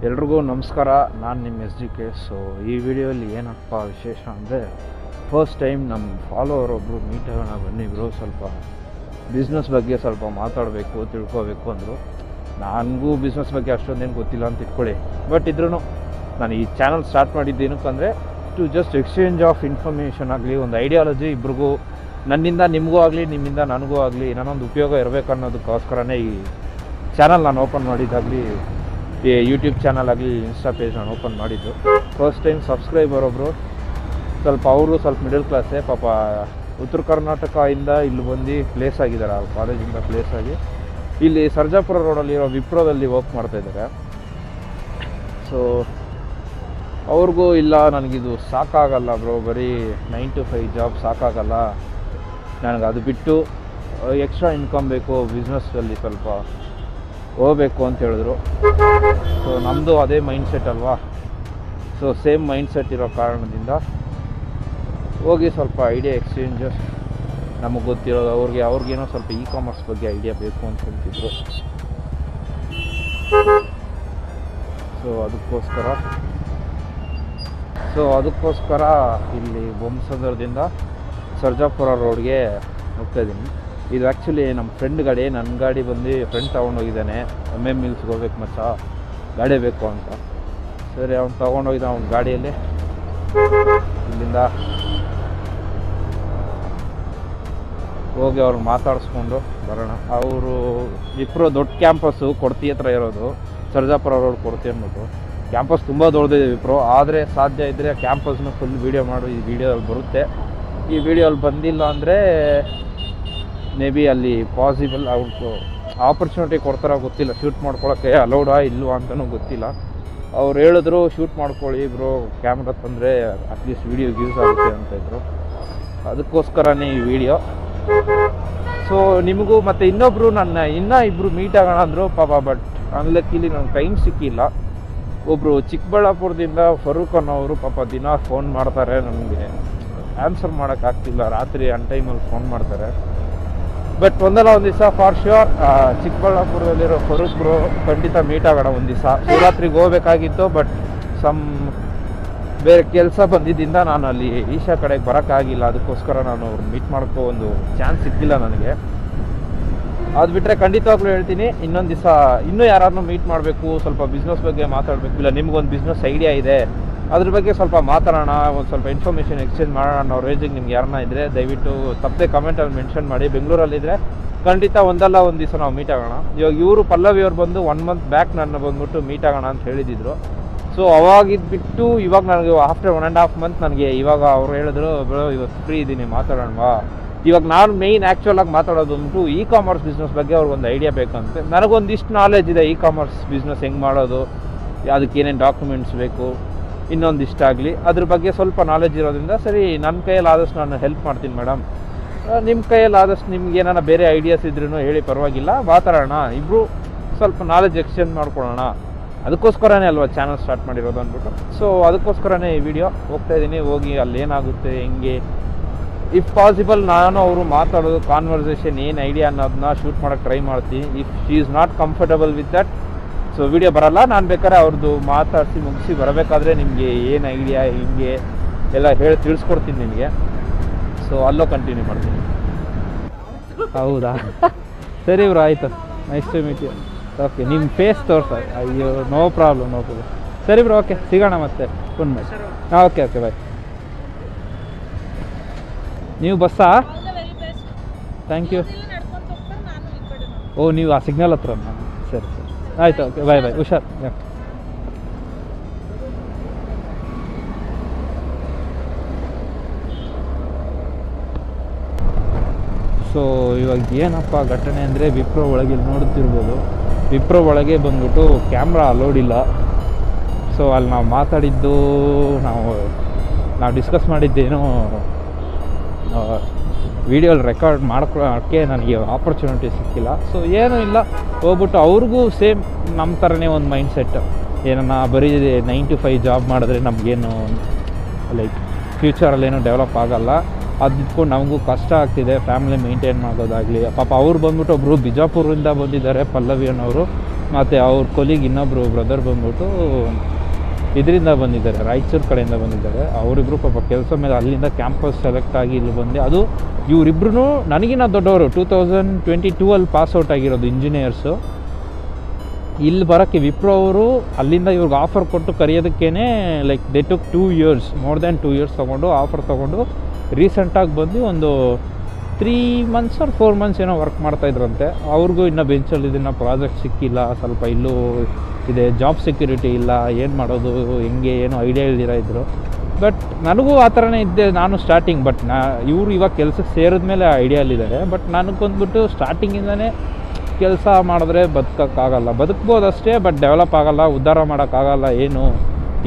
ಎಲ್ರಿಗೂ ನಮಸ್ಕಾರ. ನಾನು ನಿಮ್ಮ SGK. ಸೊ ಈ ವಿಡಿಯೋಲಿ ಏನಪ್ಪ ವಿಶೇಷ ಅಂದರೆ, ಫಸ್ಟ್ ಟೈಮ್ ನಮ್ಮ ಫಾಲೋವರ್ ಒಬ್ಬರು ಮೀಟ್ ಆಗೋಣ ಬನ್ನಿ ಬ್ರೋ, ಸ್ವಲ್ಪ ಬಿಸ್ನೆಸ್ ಬಗ್ಗೆ ಸ್ವಲ್ಪ ಮಾತಾಡಬೇಕು, ತಿಳ್ಕೊಬೇಕು ಅಂದರು. ನನಗೂ ಬಿಸ್ನೆಸ್ ಬಗ್ಗೆ ಅಷ್ಟೊಂದೇನು ಗೊತ್ತಿಲ್ಲ ಅಂತ ಇಟ್ಕೊಳ್ಳಿ. ಬಟ್ ಇದ್ರೂ ನಾನು ಈ ಚಾನಲ್ ಸ್ಟಾರ್ಟ್ ಮಾಡಿದ್ದೇನಕ್ಕಂದರೆ to just exchange of information ಆಗಲಿ, ಒಂದು ಐಡಿಯಾಲಜಿ ಇಬ್ರಿಗೂ, ನನ್ನಿಂದ ನಿಮಗೂ ಆಗಲಿ, ನಿಮ್ಮಿಂದ ನನಗೂ ಆಗಲಿ ನಾನೊಂದು ಉಪಯೋಗ ಇರಬೇಕು ಅನ್ನೋದಕ್ಕೋಸ್ಕರನೇ ಈ ಚಾನಲ್ ನಾನು ಓಪನ್ ಮಾಡಿದ್ದಾಗಲಿ, ಈ ಯೂಟ್ಯೂಬ್ ಚಾನಲ್ ಆಗಲಿ, ಇನ್ಸ್ಟಾ ಪೇಜ್ ನಾನು ಓಪನ್ ಮಾಡಿದ್ದು. ಫಸ್ಟ್ ಟೈಮ್ ಸಬ್ಸ್ಕ್ರೈಬರ್ ಒಬ್ಬರು, ಅವರು ಸ್ವಲ್ಪ ಮಿಡಲ್ ಕ್ಲಾಸೇ ಪಾಪ, ಉತ್ತರ ಕರ್ನಾಟಕದಿಂದ ಇಲ್ಲಿ ಬಂದು ಪ್ಲೇಸ್ ಆಗಿದ್ದಾರೆ, ಆ ಕಾಲೇಜಿಂದ ಪ್ಲೇಸ್ ಆಗಿ ಇಲ್ಲಿ ಸರ್ಜಾಪುರ ರೋಡಲ್ಲಿರೋ ವಿಪ್ರೋದಲ್ಲಿ ವರ್ಕ್ ಮಾಡ್ತಾಯಿದ್ದಾರೆ. ಸೊ ಅವ್ರಿಗೂ ಇಲ್ಲ, ನನಗಿದು ಸಾಕಾಗಲ್ಲ ಬ್ರೋ, ಬರೀ 9 to 5 ಜಾಬ್ ಸಾಕಾಗಲ್ಲ, ನನಗೆ ಅದು ಬಿಟ್ಟು ಎಕ್ಸ್ಟ್ರಾ ಇನ್ಕಮ್ ಬೇಕು, ಬಿಸ್ನೆಸ್ಸಲ್ಲಿ ಸ್ವಲ್ಪ ಹೋಗ್ಬೇಕು ಅಂತ ಹೇಳಿದ್ರು. ಸೊ ನಮ್ಮದು ಅದೇ ಮೈಂಡ್ಸೆಟ್ ಅಲ್ವಾ. ಸೊ ಸೇಮ್ ಮೈಂಡ್ಸೆಟ್ ಇರೋ ಕಾರಣದಿಂದ ಹೋಗಿ ಸ್ವಲ್ಪ ಐಡಿಯಾ ಎಕ್ಸ್ಚೇಂಜಸ್, ನಮಗೆ ಗೊತ್ತಿರೋದು ಅವ್ರಿಗೇನೋ ಸ್ವಲ್ಪ ಕಾಮರ್ಸ್ ಬಗ್ಗೆ ಐಡಿಯಾ ಬೇಕು ಅಂತ ಹೇಳ್ತಿದ್ರು. ಸೊ ಅದಕ್ಕೋಸ್ಕರ ಇಲ್ಲಿ ಬೊಮ್ಮಸಂದ್ರದಿಂದ ಸರ್ಜಾಪುರ ರೋಡ್ಗೆ ಹೋಗ್ತಾಯಿದ್ದೀನಿ. ಇದು ಆ್ಯಕ್ಚುಲಿ ನಮ್ಮ ಫ್ರೆಂಡ್ ಗಾಡಿ, ನನ್ನ ಗಾಡಿ ಬಂದು ಫ್ರೆಂಡ್ ತೊಗೊಂಡೋಗಿದ್ದಾನೆ. MM ಮಿಲ್ಸ್ಗೆ ಹೋಗ್ಬೇಕು ಮಚ್ಚ, ಗಾಡಿ ಬೇಕು ಅಂತ. ಸರಿ, ಅವ್ನು ತೊಗೊಂಡೋಗಿದ್ದ ಅವ್ನ ಗಾಡಿಯಲ್ಲಿ. ಇಲ್ಲಿಂದ ಹೋಗಿ ಅವ್ರು ಮಾತಾಡಿಸ್ಕೊಂಡು ಬರೋಣ. ಅವರು ವಿಪ್ರೋ ದೊಡ್ಡ ಕ್ಯಾಂಪಸ್ಸು, ಕೊಡ್ತಿ ಹತ್ರ ಇರೋದು, ಸರ್ಜಾಪುರ ರೋಡ್ ಕೊಡ್ತಿ ಅಂದ್ಬಿಟ್ಟು. ಕ್ಯಾಂಪಸ್ ತುಂಬ ದೊಡ್ಡದಿದೆ ವಿಪ್ರೋ, ಆದರೆ ಸಾಧ್ಯ ಇದ್ದರೆ ಕ್ಯಾಂಪಸ್ನ ಫುಲ್ ವೀಡಿಯೋ ಮಾಡು, ಈ ವಿಡಿಯೋದಲ್ಲಿ ಬರುತ್ತೆ. ಈ ವಿಡಿಯೋಲ್ಲಿ ಬಂದಿಲ್ಲ ಅಂದರೆ ಮೇ ಬಿ ಅಲ್ಲಿ ಪಾಸಿಬಲ್ ಅವ್ರು ಆಪರ್ಚುನಿಟಿ ಕೊಡ್ತಾರೋ ಗೊತ್ತಿಲ್ಲ, ಶೂಟ್ ಮಾಡ್ಕೊಳ್ಳೋಕ್ಕೆ ಅಲೌಡಾ ಇಲ್ವಾ ಅಂತಲೂ ಗೊತ್ತಿಲ್ಲ. ಅವ್ರು ಹೇಳಿದ್ರು ಶೂಟ್ ಮಾಡ್ಕೊಳ್ಳಿ ಬ್ರೋ, ಕ್ಯಾಮ್ರಾ ತಂದರೆ ಅಟ್ಲೀಸ್ಟ್ ವೀಡಿಯೋಗೆ ಯೂಸ್ ಆಗುತ್ತೆ ಅಂತ ಇದ್ರು. ಅದಕ್ಕೋಸ್ಕರನೇ ಈ ವಿಡಿಯೋ. ಸೊ ನಿಮಗೂ ಮತ್ತು ಇನ್ನೊಬ್ಬರು ಇನ್ನೂ ಇಬ್ಬರು ಮೀಟ್ ಆಗೋಣ ಅಂದರು ಪಾಪ, ಬಟ್ ಅನ್ಲಕ್ಕಿಲಿ ನನಗೆ ಟೈಮ್ ಸಿಕ್ಕಿಲ್ಲ. ಒಬ್ಬರು ಚಿಕ್ಕಬಳ್ಳಾಪುರದಿಂದ ಫರೂಕ್ ಅನ್ನೋರು ಪಾಪ ದಿನ ಫೋನ್ ಮಾಡ್ತಾರೆ, ನನಗೆ ಆನ್ಸರ್ ಮಾಡೋಕ್ಕಾಗ್ತಿಲ್ಲ, ರಾತ್ರಿ ಟೈಮಲ್ಲಿ ಫೋನ್ ಮಾಡ್ತಾರೆ. ಬಟ್ ಒಂದಲ್ಲ ಒಂದು ದಿವಸ ಫಾರ್ ಶ್ಯೂರ್ ಚಿಕ್ಕಬಳ್ಳಾಪುರದಲ್ಲಿರೋ ಫರೂಕ್ ಬ್ರೋ ಖಂಡಿತ ಮೀಟ್ ಆಗೋಣ ಒಂದು ದಿವಸ. ಶಿವರಾತ್ರಿಗೆ ಹೋಗ್ಬೇಕಾಗಿತ್ತು, ಬಟ್ ಬೇರೆ ಕೆಲಸ ಬಂದಿದ್ದರಿಂದ ನಾನು ಅಲ್ಲಿ ಈಶಾ ಕಡೆಗೆ ಬರೋಕ್ಕಾಗಿಲ್ಲ. ಅದಕ್ಕೋಸ್ಕರ ನಾನು ಅವ್ರು ಮೀಟ್ ಮಾಡ್ಕೋ ಒಂದು ಚಾನ್ಸ್ ಸಿಕ್ಕಿಲ್ಲ ನನಗೆ. ಅದು ಬಿಟ್ಟರೆ ಖಂಡಿತವಾಗ್ಲೂ ಹೇಳ್ತೀನಿ, ಇನ್ನೊಂದು ದಿವಸ ಇನ್ನೂ ಯಾರನ್ನೂ ಮೀಟ್ ಮಾಡಬೇಕು, ಸ್ವಲ್ಪ ಬಿಸ್ನೆಸ್ ಬಗ್ಗೆ ಮಾತಾಡಬೇಕು, ಇಲ್ಲ ನಿಮ್ಗೊಂದು ಬಿಸ್ನೆಸ್ ಐಡಿಯಾ ಇದೆ ಅದ್ರ ಬಗ್ಗೆ ಸ್ವಲ್ಪ ಮಾತಾಡೋಣ, ಒಂದು ಸ್ವಲ್ಪ ಇನ್ಫಾರ್ಮೇಷನ್ ಎಕ್ಸ್ಚೇಂಜ್ ಮಾಡೋಣ ಅನ್ನೋ ರೇಂಜಿಗೆ ನಿಮ್ಗೆ ಯಾರನ್ನ ಇದ್ದರೆ ದಯವಿಟ್ಟು ತಪ್ಪದೆ ಕಮೆಂಟಲ್ಲಿ ಮೆನ್ಷನ್ ಮಾಡಿ. ಬೆಂಗಳೂರಲ್ಲಿದ್ದರೆ ಖಂಡಿತ ಒಂದಲ್ಲ ಒಂದು ದಿವಸ ನಾವು ಮೀಟ್ ಆಗೋಣ. ಇವಾಗ ಇವರು ಪಲ್ಲವಿ ಅವ್ರು ಬಂದು 1 month ಬ್ಯಾಕ್ ನನ್ನ ಬಂದ್ಬಿಟ್ಟು ಮೀಟ್ ಆಗೋಣ ಅಂತ ಹೇಳಿದ್ರು. ಸೊ ಅವಾಗಿದ್ಬಿಟ್ಟು ಇವಾಗ ನನಗೆ ಆಫ್ಟರ್ 1.5 month ನನಗೆ ಇವಾಗ ಅವ್ರು ಹೇಳಿದ್ರು, ಬ್ರೋ ಇವತ್ತು ಫ್ರೀ ಇದ್ದೀನಿ ಮಾತಾಡೋಣವಾ. ಇವಾಗ ನಾನು ಮೇಯ್ನ್ ಆ್ಯಕ್ಚುಲಾಗಿ ಮಾತಾಡೋದು ಅಂದ್ಬಿಟ್ಟು ಕಾಮರ್ಸ್ ಬಿಸ್ನೆಸ್ ಬಗ್ಗೆ ಅವ್ರಿಗೊಂದು ಐಡಿಯಾ ಬೇಕಂತೆ. ನನಗೊಂದಿಷ್ಟು ನಾಲೆಜ್ ಇದೆ, ಕಾಮರ್ಸ್ ಬಿಸ್ನೆಸ್ ಹೆಂಗೆ ಮಾಡೋದು, ಅದಕ್ಕೆ ಏನೇನು ಡಾಕ್ಯುಮೆಂಟ್ಸ್ ಬೇಕು, ಇನ್ನೊಂದಿಷ್ಟ ಆಗಲಿ ಅದ್ರ ಬಗ್ಗೆ ಸ್ವಲ್ಪ ನಾಲೆಜ್ ಇರೋದ್ರಿಂದ ಸರಿ ನನ್ನ ಕೈಯಲ್ಲಿ ಆದಷ್ಟು ನಾನು ಹೆಲ್ಪ್ ಮಾಡ್ತೀನಿ ಮೇಡಮ್, ನಿಮ್ಮ ಕೈಯಲ್ಲಿ ಆದಷ್ಟು ನಿಮ್ಗೆ ಏನಾರ ಬೇರೆ ಐಡಿಯಾಸ್ ಇದ್ರೂ ಹೇಳಿ, ಪರವಾಗಿಲ್ಲ ಮಾತಾಡೋಣ, ಇಬ್ಬರು ಸ್ವಲ್ಪ ನಾಲೆಜ್ ಎಕ್ಸ್ಚೇಂಜ್ ಮಾಡ್ಕೊಳ್ಳೋಣ. ಅದಕ್ಕೋಸ್ಕರನೇ ಅಲ್ವಾ ಚಾನಲ್ ಸ್ಟಾರ್ಟ್ ಮಾಡಿರೋದು ಅಂದ್ಬಿಟ್ಟು. ಸೊ ಅದಕ್ಕೋಸ್ಕರನೇ ಈ ವಿಡಿಯೋ ಹೋಗ್ತಾಯಿದ್ದೀನಿ. ಹೋಗಿ ಅಲ್ಲೇನಾಗುತ್ತೆ, ಹೆಂಗೆ, ಇಫ್ ಪಾಸಿಬಲ್ ನಾನು ಅವರು ಮಾತಾಡೋದು ಕಾನ್ವರ್ಸೇಷನ್ ಏನು ಐಡಿಯಾ ಅನ್ನೋದನ್ನ ಶೂಟ್ ಮಾಡೋಕ್ಕೆ ಟ್ರೈ ಮಾಡ್ತೀನಿ. If she is not comfortable with that, so video ಬರೋಲ್ಲ. ನಾನು ಬೇಕಾದ್ರೆ ಅವ್ರದ್ದು ಮಾತಾಡಿಸಿ ಮುಗಿಸಿ ಬರಬೇಕಾದ್ರೆ ನಿಮಗೆ ಏನು ಐಡಿಯಾ ಹಿಂಗೆ ಎಲ್ಲ ಹೇಳಿ ತಿಳಿಸ್ಕೊಡ್ತೀನಿ ನಿಮಗೆ. ಸೊ ಅಲ್ಲೋ ಕಂಟಿನ್ಯೂ ಮಾಡ್ತೀನಿ. ಹೌದಾ, ಸರಿ ಬ್ರೋ, ಆಯಿತು, nice to meet you. Okay, ನಿಮ್ಮ ಫೇಸ್ ತೋರ್ಸ. ಅಯ್ಯೋ, ನೋ ಪ್ರಾಬ್ಲಮ್. ಸರಿ ಬ್ರೋ, ಓಕೆ, ಸಿಗೋಣ ಮತ್ತೆ ಫೋನ್ ಮಾಡಿ. ಹಾಂ, ಓಕೆ, ಬಾಯ್. ನೀವು ಬಸ್ಸಾ? Thank you. ಓ, ನೀವು ಆ ಸಿಗ್ನಲ್ ಹತ್ರ? ಸರಿ ಆಯಿತು, ಓಕೆ, ಬಾಯ್, ಹುಷಾರು. ಸೊ ಇವಾಗ ಏನಪ್ಪ ಘಟನೆ ಅಂದರೆ, ವಿಪ್ರೋ ಒಳಗೆ ನೋಡ್ತಿರ್ಬೋದು, ವಿಪ್ರೋ ಒಳಗೆ ಬಂದ್ಬಿಟ್ಟು ಕ್ಯಾಮ್ರಾ ಅಲೋಡ್ ಇಲ್ಲ. ಸೊ ಅಲ್ಲಿ ನಾವು ಮಾತಾಡಿದ್ದು, ನಾವು ಡಿಸ್ಕಸ್ ಮಾಡಿದ್ದೇನು ವಿಡಿಯೋಲ್ಲಿ ರೆಕಾರ್ಡ್ ಮಾಡ್ಕೊಳ್ಳೋಕ್ಕೆ ನನಗೆ ಆಪರ್ಚುನಿಟಿ ಸಿಕ್ಕಿಲ್ಲ. ಸೊ ಏನೂ ಇಲ್ಲ, ಹೋಗ್ಬಿಟ್ಟು ಅವ್ರಿಗೂ ಸೇಮ್ ನಮ್ಮ ಥರನೇ ಒಂದು ಮೈಂಡ್ಸೆಟ್, ಏನನ್ನ ಬರೀ 9 to 5 ಜಾಬ್ ಮಾಡಿದ್ರೆ ನಮಗೇನು ಲೈಕ್ ಫ್ಯೂಚರಲ್ಲೇನು ಡೆವಲಪ್ ಆಗೋಲ್ಲ, ಅದು ಇಟ್ಕೊಂಡು ನಮಗೂ ಕಷ್ಟ ಆಗ್ತಿದೆ ಫ್ಯಾಮಿಲಿ ಮೇಂಟೈನ್ ಮಾಡೋದಾಗಲಿ. ಪಾಪ ಅವ್ರು ಬಂದ್ಬಿಟ್ಟು ಒಬ್ಬರು ಬಿಜಾಪುರದಿಂದ ಬಂದಿದ್ದಾರೆ, ಪಲ್ಲವಿ ಅನ್ನೋರು. ಮತ್ತು ಅವ್ರ ಕೊಲಿಗ್ ಇನ್ನೊಬ್ಬರು ಬ್ರದರ್ ಬಂದ್ಬಿಟ್ಟು ಇದರಿಂದ ಬಂದಿದ್ದಾರೆ, ರಾಯಚೂರು ಕಡೆಯಿಂದ ಬಂದಿದ್ದಾರೆ. ಅವರಿಬ್ಬರು ಪಾಪ ಕೆಲಸ ಮೇಲೆ ಅಲ್ಲಿಂದ ಕ್ಯಾಂಪಸ್ ಸೆಲೆಕ್ಟ್ ಆಗಿ ಇಲ್ಲಿ ಬಂದೆ. ಅದು ಇವರಿಬ್ರು ನನಗಿನ್ನ ದೊಡ್ಡವರು, 2022 ಪಾಸ್ಔಟ್ ಆಗಿರೋದು ಇಂಜಿನಿಯರ್ಸು. ಇಲ್ಲಿ ಬರೋಕ್ಕೆ ವಿಪ್ರೋ ಅವರು ಅಲ್ಲಿಂದ ಇವ್ರಿಗೆ ಆಫರ್ ಕೊಟ್ಟು ಕರೆಯೋದಕ್ಕೇ like they took 2 years, more than 2 years ತೊಗೊಂಡು ಆಫರ್ ತೊಗೊಂಡು ರೀಸೆಂಟಾಗಿ ಬಂದು ಒಂದು 3 months or 4 months ಏನೋ ವರ್ಕ್ ಮಾಡ್ತಾಯಿದ್ರಂತೆ. ಅವ್ರಿಗೂ ಇನ್ನೂ ಬೆಂಚಲ್ಲಿ ಇದನ್ನು ಪ್ರಾಜೆಕ್ಟ್ ಸಿಕ್ಕಿಲ್ಲ, ಸ್ವಲ್ಪ ಇಲ್ಲೂ ಇದೆ, ಜಾಬ್ ಸೆಕ್ಯೂರಿಟಿ ಇಲ್ಲ, ಏನು ಮಾಡೋದು ಹೆಂಗೆ ಏನೋ ಐಡಿಯಾ ಇಲ್ದಿರ ಇದ್ದರು. ಬಟ್ ನನಗೂ ಆ ಥರನೇ ಇದ್ದೆ ನಾನು ಸ್ಟಾರ್ಟಿಂಗ್. ಬಟ್ ಇವರು ಇವಾಗ ಕೆಲಸಕ್ಕೆ ಸೇರಿದ ಮೇಲೆ ಐಡಿಯಾಲಿದ್ದಾರೆ. ಬಟ್ ನನಗೊಂದ್ಬಿಟ್ಟು ಸ್ಟಾರ್ಟಿಂಗಿಂದನೇ ಕೆಲಸ ಮಾಡಿದ್ರೆ ಬದುಕೋಕ್ಕಾಗಲ್ಲ, ಬದುಕ್ಬೋದು ಅಷ್ಟೇ, ಬಟ್ ಡೆವಲಪ್ ಆಗೋಲ್ಲ, ಉದ್ಧಾರ ಮಾಡೋಕ್ಕಾಗಲ್ಲ. ಏನು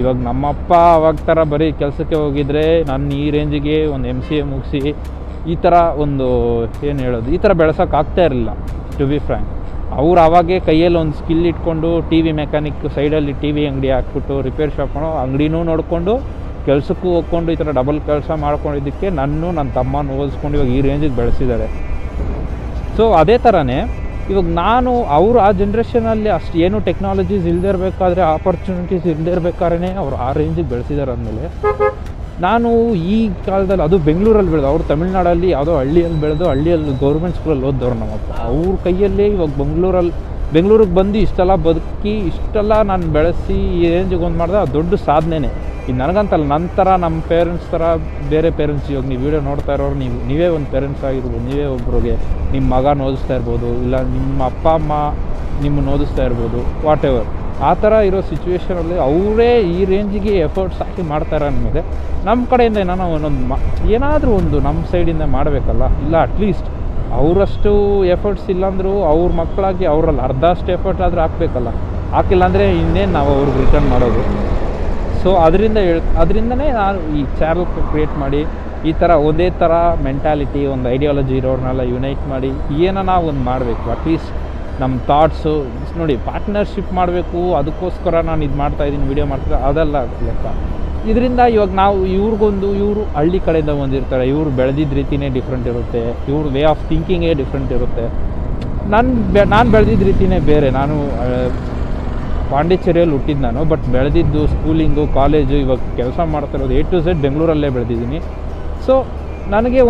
ಇವಾಗ ನಮ್ಮಪ್ಪ ಅವಾಗ ಥರ ಬರೀ ಕೆಲಸಕ್ಕೆ ಹೋಗಿದ್ರೆ ನಾನು ಈ ರೇಂಜಿಗೆ ಒಂದು MCA ಮುಗಿಸಿ ಈ ಥರ ಒಂದು ಏನು ಹೇಳೋದು ಈ ಥರ ಬೆಳೆಸೋಕ್ಕಾಗ್ತಾ ಇರಲಿಲ್ಲ ಟು ಬಿ ಫ್ರ್ಯಾಂಕ್. ಅವ್ರು ಆವಾಗೇ ಕೈಯಲ್ಲಿ ಒಂದು ಸ್ಕಿಲ್ ಇಟ್ಕೊಂಡು TV ಮೆಕ್ಯಾನಿಕ್ ಸೈಡಲ್ಲಿ TV ಅಂಗಡಿ ಹಾಕ್ಬಿಟ್ಟು ರಿಪೇರ್ ಶಾಪ್ ಮಾಡೋ ಅಂಗಡಿನೂ ನೋಡಿಕೊಂಡು ಕೆಲಸಕ್ಕೂ ಹೋಗ್ಕೊಂಡು ಈ ಥರ ಡಬಲ್ ಕೆಲಸ ಮಾಡ್ಕೊಂಡಿದ್ದಕ್ಕೆ ನನ್ನ ತಮ್ಮನ ಓದಿಸ್ಕೊಂಡು ಇವಾಗ ಈ ರೇಂಜಿಗೆ ಬೆಳೆಸಿದ್ದಾರೆ. ಸೊ ಅದೇ ಥರನೇ ಇವಾಗ ನಾನು ಅವರು ಆ ಜನ್ರೇಷನಲ್ಲಿ ಅಷ್ಟು ಏನು ಟೆಕ್ನಾಲಜೀಸ್ ಇಲ್ಲದೇ ಇರಬೇಕಾದ್ರೆ, ಆಪರ್ಚುನಿಟೀಸ್ ಇಲ್ಲದೇ ಇರಬೇಕಾದ್ರೆ ಅವ್ರು ಆ ರೇಂಜಿಗೆ ಬೆಳೆಸಿದ್ದಾರೆ. ಅಂದಮೇಲೆ ನಾನು ಈ ಕಾಲದಲ್ಲಿ, ಅದು ಬೆಂಗಳೂರಲ್ಲಿ ಬೆಳೆದು, ಅವರು ತಮಿಳ್ನಾಡಲ್ಲಿ ಯಾವುದೋ ಹಳ್ಳಿಯಲ್ಲಿ ಬೆಳೆದು ಹಳ್ಳಿಯಲ್ಲಿ ಗೌರ್ಮೆಂಟ್ ಸ್ಕೂಲಲ್ಲಿ ಓದ್ದವ್ರು ನಮ್ಮಪ್ಪ. ಅವ್ರ ಕೈಯಲ್ಲೇ ಇವಾಗ ಬೆಂಗಳೂರಿಗೆ ಬಂದು ಇಷ್ಟೆಲ್ಲ ಬದುಕಿ ಇಷ್ಟೆಲ್ಲ ನಾನು ಬೆಳೆಸಿ ಈ ರೇಂಜಿಗೆ ಒಂದು ಮಾಡಿದೆ, ಅದು ದೊಡ್ಡ ಸಾಧನೆನೇ. ಇದು ನನಗಂತಲ್ಲ, ನಂತರ ನಮ್ಮ ಪೇರೆಂಟ್ಸ್ ಥರ ಬೇರೆ ಪೇರೆಂಟ್ಸ್, ಇವಾಗ ನೀವು ವೀಡಿಯೋ ನೋಡ್ತಾ ಇರೋರು ನೀವೇ ಒಂದು ಪೇರೆಂಟ್ಸ್ ಆಗಿರ್ಬೋದು, ನೀವೇ ಒಬ್ರಿಗೆ ನಿಮ್ಮ ಮಗನ ಓದಿಸ್ತಾ ಇರ್ಬೋದು, ಇಲ್ಲ ನಿಮ್ಮ ಅಪ್ಪ ಅಮ್ಮ ನಿಮ್ಮನ್ನು ಓದಿಸ್ತಾ ಇರ್ಬೋದು, ವಾಟ್ ಎವರ್. ಆ ಥರ ಇರೋ ಸಿಚುವೇಷನಲ್ಲಿ ಅವರೇ ಈ ರೇಂಜಿಗೆ ಎಫರ್ಟ್ಸ್ ಹಾಕಿ ಮಾಡ್ತಾರೆ ಅಂದಮೇಲೆ ನಮ್ಮ ಕಡೆಯಿಂದ ಏನಾದರೂ ಒಂದು ನಮ್ಮ ಸೈಡಿಂದ ಮಾಡಬೇಕಲ್ಲ. ಇಲ್ಲ ಅಟ್ಲೀಸ್ಟ್ ಅವರಷ್ಟು ಎಫರ್ಟ್ಸ್ ಇಲ್ಲಾಂದರೂ ಅವ್ರ ಮಕ್ಕಳಾಗಿ ಅವರಲ್ಲಿ ಅರ್ಧಷ್ಟು ಎಫರ್ಟ್ ಆದರೂ ಹಾಕಬೇಕಲ್ಲ. ಹಾಕಿಲ್ಲ ಅಂದರೆ ಇನ್ನೇನು ನಾವು ಅವ್ರಿಗೆ ರಿಟರ್ನ್ ಮಾಡೋದು. ಸೊ ಅದರಿಂದನೇ ನಾನು ಈ ಚಾನಲ್ ಕ್ರಿಯೇಟ್ ಮಾಡಿ ಈ ಥರ ಒಂದೇ ಥರ ಮೆಂಟಾಲಿಟಿ, ಒಂದು ಐಡಿಯಾಲಜಿ ಇರೋರನ್ನೆಲ್ಲ ಯುನೈಟ್ ಮಾಡಿ ಏನನ್ನ ಒಂದು ಮಾಡಬೇಕು. ಅಟ್ಲೀಸ್ಟ್ ನಮ್ಮ ಥಾಟ್ಸು ನೋಡಿ, ಪಾರ್ಟ್ನರ್ಶಿಪ್ ಮಾಡಬೇಕು, ಅದಕ್ಕೋಸ್ಕರ ನಾನು ಇದು ಮಾಡ್ತಾಯಿದ್ದೀನಿ, ವೀಡಿಯೋ ಮಾಡ್ತಾರೆ, ಅದೆಲ್ಲ ಲೆಕ್ಕ. ಇದರಿಂದ ಇವಾಗ ನಾವು ಇವರು ಹಳ್ಳಿ ಕಡೆಯಿಂದ ಬಂದಿರ್ತಾರೆ, ಇವರು ಬೆಳೆದಿದ್ದ ರೀತಿಯೇ ಡಿಫ್ರೆಂಟ್ ಇರುತ್ತೆ, ಇವ್ರ ವೇ ಆಫ್ ಥಿಂಕಿಂಗೇ ಡಿಫ್ರೆಂಟ್ ಇರುತ್ತೆ. ನಾನು ಬೆಳೆದಿದ್ದ ರೀತಿಯೇ ಬೇರೆ. ನಾನು ಪಾಂಡಿಚೇರಿಯಲ್ಲಿ ಹುಟ್ಟಿದ್ದು ನಾನು, ಬಟ್ ಬೆಳೆದಿದ್ದು ಸ್ಕೂಲಿಂಗು, ಕಾಲೇಜು, ಇವಾಗ ಕೆಲಸ ಮಾಡ್ತಿರೋದು A to Z ಬೆಂಗಳೂರಲ್ಲೇ ಬೆಳೆದಿದ್ದೀನಿ. ಸೊ ನನಗೆ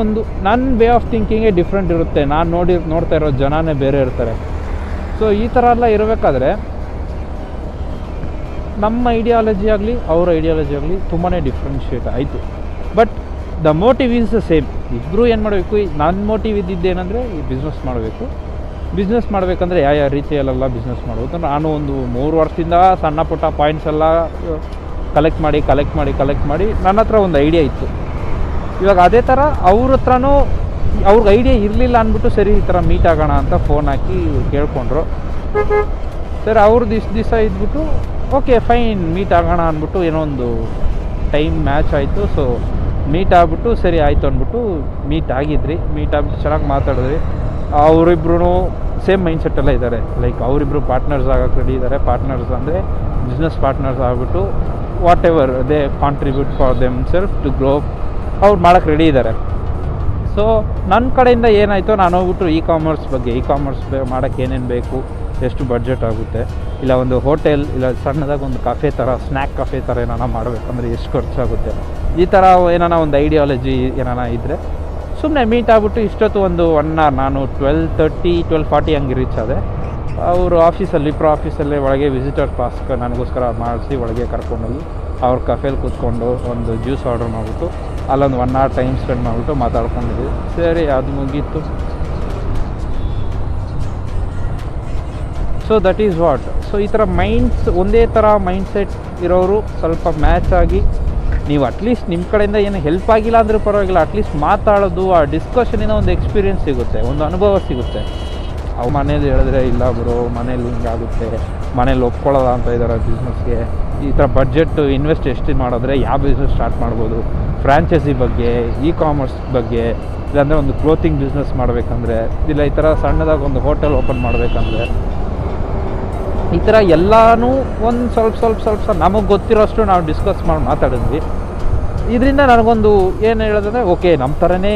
ನನ್ನ ವೇ ಆಫ್ ಥಿಂಕಿಂಗೇ ಡಿಫ್ರೆಂಟ್ ಇರುತ್ತೆ, ನಾನು ನೋಡ್ತಾ ಇರೋ ಜನನೇ ಬೇರೆ ಇರ್ತಾರೆ. ಸೊ ಈ ಥರ ಎಲ್ಲ ಇರಬೇಕಾದ್ರೆ ನಮ್ಮ ಐಡಿಯಾಲಜಿ ಆಗಲಿ ಅವ್ರ ಐಡಿಯಾಲಜಿ ಆಗಲಿ ತುಂಬಾ ಡಿಫ್ರೆನ್ಷಿಯೇಟ್ ಆಯಿತು. But the motive is the same. ಇಬ್ಬರು ಏನು ಮಾಡಬೇಕು, ನನ್ನ ಮೋಟಿವ್ ಇದ್ದಿದ್ದೇನೆಂದರೆ ಈ ಬಿಸ್ನೆಸ್ ಮಾಡಬೇಕಂದ್ರೆ ಯಾವ ರೀತಿಯಲ್ಲೆಲ್ಲ ಬಿಸ್ನೆಸ್ ಮಾಡ್ಬೋದು. ನಾನು ಒಂದು 3 ವರ್ಷದಿಂದ ಸಣ್ಣ ಪುಟ್ಟ ಪಾಯಿಂಟ್ಸ್ ಎಲ್ಲ ಕಲೆಕ್ಟ್ ಮಾಡಿ ನನ್ನ ಹತ್ರ ಒಂದು ಐಡಿಯಾ ಇತ್ತು. ಇವಾಗ ಅದೇ ಥರ ಅವ್ರ ಹತ್ರನೂ ಅವ್ರಿಗೆ ಐಡಿಯಾ ಇರಲಿಲ್ಲ ಅಂದ್ಬಿಟ್ಟು ಸರಿ ಈ ಥರ ಮೀಟ್ ಆಗೋಣ ಅಂತ ಫೋನ್ ಹಾಕಿ ಕೇಳ್ಕೊಂಡ್ರು. ಸರಿ ಅವ್ರದ್ದು ಇಷ್ಟು ದಿವಸ ಇದ್ಬಿಟ್ಟು ಓಕೆ ಫೈನ್ ಮೀಟ್ ಆಗೋಣ ಅಂದ್ಬಿಟ್ಟು ಏನೋ ಒಂದು ಟೈಮ್ ಮ್ಯಾಚ್ ಆಯಿತು. ಸೊ ಮೀಟ್ ಆಗಿಬಿಟ್ಟು ಸರಿ ಆಯಿತು ಅಂದ್ಬಿಟ್ಟು ಮೀಟ್ ಆಗಿಬಿಟ್ಟು ಚೆನ್ನಾಗಿ ಮಾತಾಡಿದ್ರಿ. ಅವರಿಬ್ರು ಸೇಮ್ ಮೈಂಡ್ಸೆಟ್ಟೆಲ್ಲ ಇದ್ದಾರೆ. ಲೈಕ್ ಅವರಿಬ್ಬರು ಪಾರ್ಟ್ನರ್ಸ್ ಆಗೋಕ್ಕೆ ರೆಡಿ ಇದ್ದಾರೆ. ಪಾರ್ಟ್ನರ್ಸ್ ಅಂದರೆ ಬಿಸ್ನೆಸ್ ಪಾರ್ಟ್ನರ್ಸ್ ಆಗಿಬಿಟ್ಟು whatever they contribute for themself to grow ಅವ್ರು ಮಾಡೋಕ್ಕೆ ರೆಡಿ ಇದ್ದಾರೆ. ಸೊ ನನ್ನ ಕಡೆಯಿಂದ ಏನಾಯಿತು, ನಾನು ಹೋಗ್ಬಿಟ್ಟು ಇ ಕಾಮರ್ಸ್ ಮಾಡೋಕ್ಕೆ ಏನೇನು ಬೇಕು, ಎಷ್ಟು ಬಡ್ಜೆಟ್ ಆಗುತ್ತೆ, ಇಲ್ಲ ಒಂದು ಹೋಟೆಲ್, ಇಲ್ಲ ಸಣ್ಣದಾಗಿ ಒಂದು ಕಾಫೆ ಥರ, ಸ್ನ್ಯಾಕ್ ಕಾಫೆ ಥರ ಏನಾನ ಮಾಡಬೇಕಂದ್ರೆ ಎಷ್ಟು ಖರ್ಚಾಗುತ್ತೆ, ಈ ಥರ ಏನಾನ ಒಂದು ಐಡಿಯಾಲಜಿ ಏನಾನ ಇದ್ದರೆ ಸುಮ್ಮನೆ ಮೀಟ್ ಆಗ್ಬಿಟ್ಟು ಇಷ್ಟೊತ್ತು ಒಂದು 1 hour ನಾನು 12:40 ಹಂಗೆ ರೀಚ್ ಆದೆ. ಅವರು ವಿಪ್ರೋ ಆಫೀಸಲ್ಲೇ ಒಳಗೆ ವಿಸಿಟರ್ ಪಾಸ್ ನನಗೋಸ್ಕರ ಮಾಡಿಸಿ ಒಳಗೆ ಕರ್ಕೊಂಡೋಗಿ ಅವ್ರ ಕಫೇಲಿ ಕೂತ್ಕೊಂಡು ಒಂದು ಜ್ಯೂಸ್ ಆರ್ಡರ್ ಮಾಡಿಬಿಟ್ಟು ಅಲ್ಲೊಂದು 1 hour ಟೈಮ್ ಸ್ಪೆಂಡ್ ಮಾಡಿಬಿಟ್ಟು ಮಾತಾಡ್ಕೊಂಡಿದ್ವಿ. ಸರಿ ಅದು ಮುಗೀತು. So that is what. So ಈ ಥರ ಒಂದೇ ಥರ ಮೈಂಡ್ಸೆಟ್ ಇರೋರು ಸ್ವಲ್ಪ ಮ್ಯಾಚ್ ಆಗಿ, ನೀವು ಅಟ್ಲೀಸ್ಟ್ ನಿಮ್ಮ ಕಡೆಯಿಂದ ಏನು ಹೆಲ್ಪ್ ಆಗಿಲ್ಲ ಅಂದರೂ ಪರವಾಗಿಲ್ಲ, ಅಟ್ಲೀಸ್ಟ್ ಮಾತಾಡೋದು, ಆ ಡಿಸ್ಕಷನಿಂದ ಒಂದು ಎಕ್ಸ್ಪೀರಿಯೆನ್ಸ್ ಸಿಗುತ್ತೆ, ಒಂದು ಅನುಭವ ಸಿಗುತ್ತೆ. ಅವು ಮನೇಲಿ ಹೇಳಿದ್ರೆ ಇಲ್ಲ ಬ್ರೋ ಮನೇಲಿ ಹಿಂಗಾಗುತ್ತೆ, ಮನೇಲಿ ಒಪ್ಕೊಳ್ಳೋದ ಅಂತ ಇದ್ದಾರೆ ಬಿಸ್ನೆಸ್ಗೆ, ಈ ಥರ ಬಡ್ಜೆಟ್ ಇನ್ವೆಸ್ಟ್ ಎಷ್ಟು ಮಾಡಿದ್ರೆ ಯಾವ ಬಿಸ್ನೆಸ್ ಸ್ಟಾರ್ಟ್ ಮಾಡ್ಬೋದು, ಫ್ರಾಂಚೈಸಿ ಬಗ್ಗೆ, ಇ ಕಾಮರ್ಸ್ ಬಗ್ಗೆ, ಇಲ್ಲಾಂದರೆ ಒಂದು ಕ್ಲೋತಿಂಗ್ ಬಿಸ್ನೆಸ್ ಮಾಡಬೇಕಂದ್ರೆ, ಇಲ್ಲ ಈ ಥರ ಸಣ್ಣದಾಗಿ ಒಂದು ಹೋಟೆಲ್ ಓಪನ್ ಮಾಡಬೇಕಂದ್ರೆ, ಈ ಥರ ಎಲ್ಲನೂ ಒಂದು ಸ್ವಲ್ಪ ನಮಗೆ ಗೊತ್ತಿರೋಷ್ಟು ನಾವು ಡಿಸ್ಕಸ್ ಮಾಡಿ ಮಾತಾಡಿದ್ವಿ. ಇದರಿಂದ ನನಗೊಂದು ಏನು ಹೇಳೋದಂದರೆ, ಓಕೆ ನಮ್ಮ ಥರನೇ